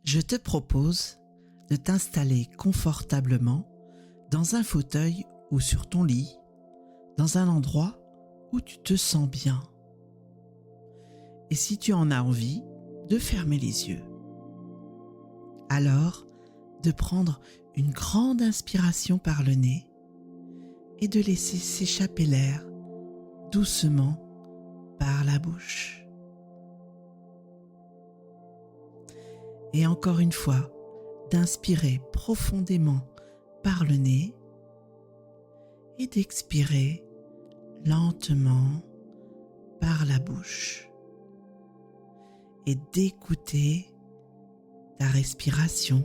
Je te propose de t'installer confortablement dans un fauteuil ou sur ton lit, dans un endroit où tu te sens bien. Et si tu en as envie, de fermer les yeux. Alors, de prendre une grande inspiration par le nez et de laisser s'échapper l'air doucement par la bouche. Et encore une fois, d'inspirer profondément par le nez et d'expirer lentement par la bouche et d'écouter ta respiration,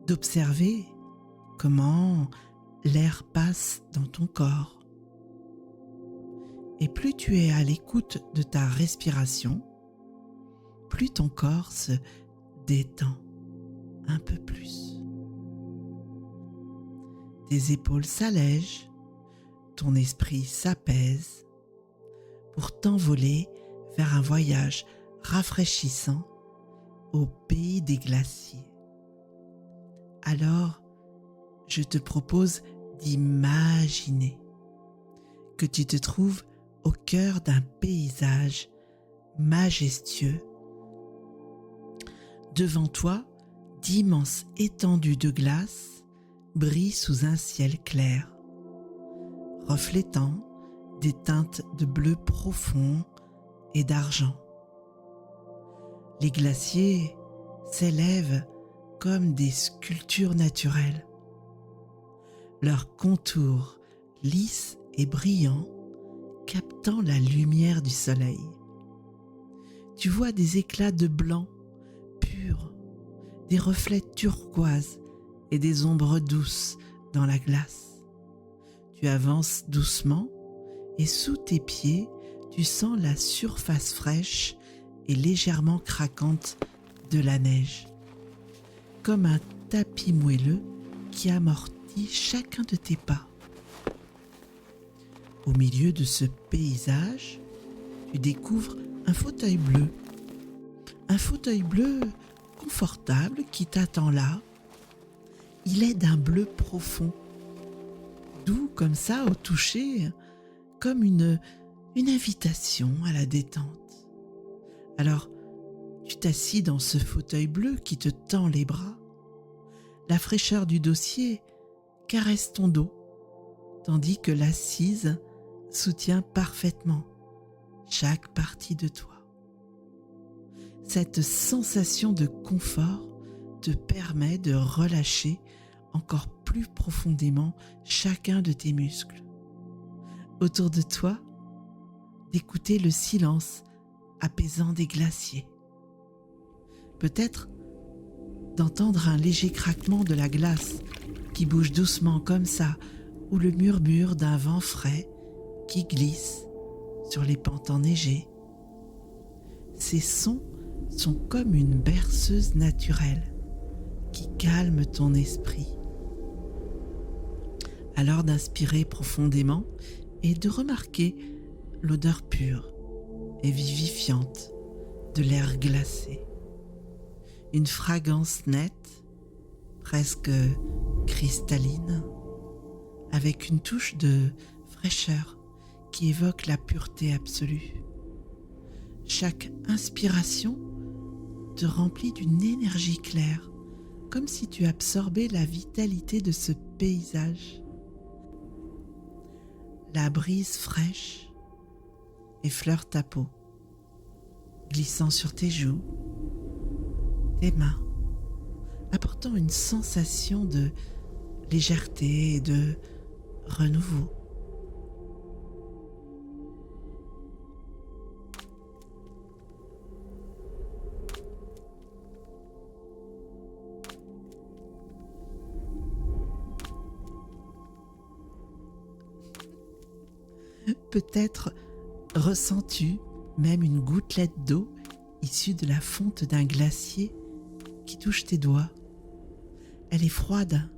d'observer comment l'air passe dans ton corps. Et plus tu es à l'écoute de ta respiration, plus ton corps se détend un peu plus. Tes épaules s'allègent, ton esprit s'apaise pour t'envoler vers un voyage rafraîchissant au pays des glaciers. Alors, je te propose d'imaginer que tu te trouves au cœur d'un paysage majestueux. Devant toi, d'immenses étendues de glace brillent sous un ciel clair, reflétant des teintes de bleu profond et d'argent. Les glaciers s'élèvent comme des sculptures naturelles. Leurs contours lisses et brillants captant la lumière du soleil. Tu vois des éclats de blanc pur, des reflets turquoises et des ombres douces dans la glace. Tu avances doucement et sous tes pieds, tu sens la surface fraîche et légèrement craquante de la neige, comme un tapis moelleux qui amortit chacun de tes pas. Au milieu de ce paysage, tu découvres un fauteuil bleu. Un fauteuil bleu confortable qui t'attend là. Il est d'un bleu profond, doux comme ça au toucher, comme une invitation à la détente. Alors, tu t'assis dans ce fauteuil bleu qui te tend les bras. La fraîcheur du dossier caresse ton dos, tandis que l'assise soutient parfaitement chaque partie de toi. Cette sensation de confort te permet de relâcher encore plus profondément chacun de tes muscles. Autour de toi, d'écouter le silence apaisant des glaciers. Peut-être d'entendre un léger craquement de la glace qui bouge doucement comme ça, ou le murmure d'un vent frais qui glisse sur les pentes enneigées. Ces sons sont comme une berceuse naturelle qui calme ton esprit. Alors d'inspirer profondément et de remarquer l'odeur pure et vivifiante de l'air glacé. Une fragrance nette, presque cristalline, avec une touche de fraîcheur qui évoque la pureté absolue. Chaque inspiration te remplit d'une énergie claire, comme si tu absorbais la vitalité de ce paysage. La brise fraîche effleure ta peau, glissant sur tes joues, tes mains, apportant une sensation de légèreté et de renouveau. Peut-être ressens-tu même une gouttelette d'eau issue de la fonte d'un glacier qui touche tes doigts. Elle est froide,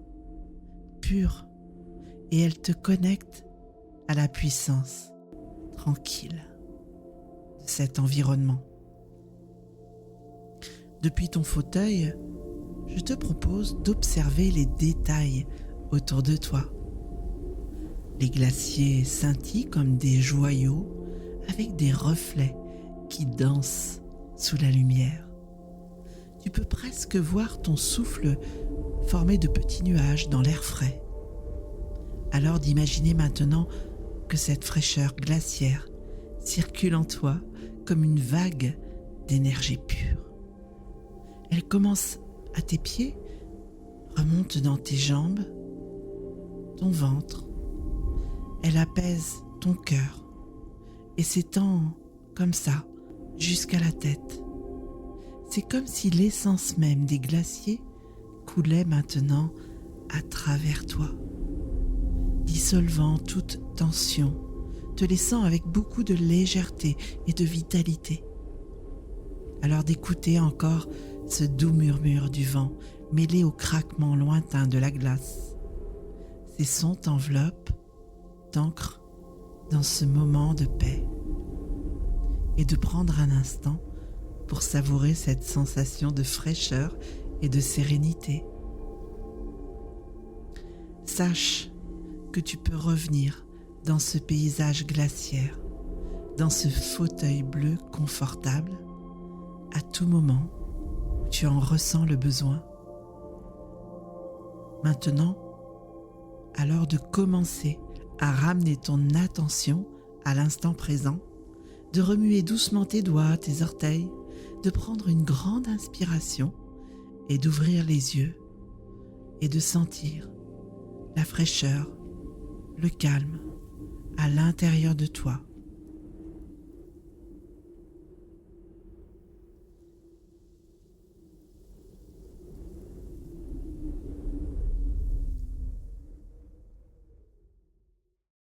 pure, et elle te connecte à la puissance tranquille de cet environnement. Depuis ton fauteuil, je te propose d'observer les détails autour de toi. Les glaciers scintillent comme des joyaux avec des reflets qui dansent sous la lumière. Tu peux presque voir ton souffle formé de petits nuages dans l'air frais. Alors d'imaginer maintenant que cette fraîcheur glaciaire circule en toi comme une vague d'énergie pure. Elle commence à tes pieds, remonte dans tes jambes, ton ventre. Elle apaise ton cœur et s'étend comme ça jusqu'à la tête. C'est comme si l'essence même des glaciers coulait maintenant à travers toi, dissolvant toute tension, te laissant avec beaucoup de légèreté et de vitalité. Alors d'écouter encore ce doux murmure du vent mêlé au craquement lointain de la glace. Ces sons t'enveloppent, t'ancrent dans ce moment de paix. Et de prendre un instant pour savourer cette sensation de fraîcheur et de sérénité. Sache que tu peux revenir dans ce paysage glaciaire, dans ce fauteuil bleu confortable, à tout moment où tu en ressens le besoin. Maintenant, alors de commencer à ramener ton attention à l'instant présent, de remuer doucement tes doigts, tes orteils, de prendre une grande inspiration et d'ouvrir les yeux et de sentir la fraîcheur, le calme à l'intérieur de toi.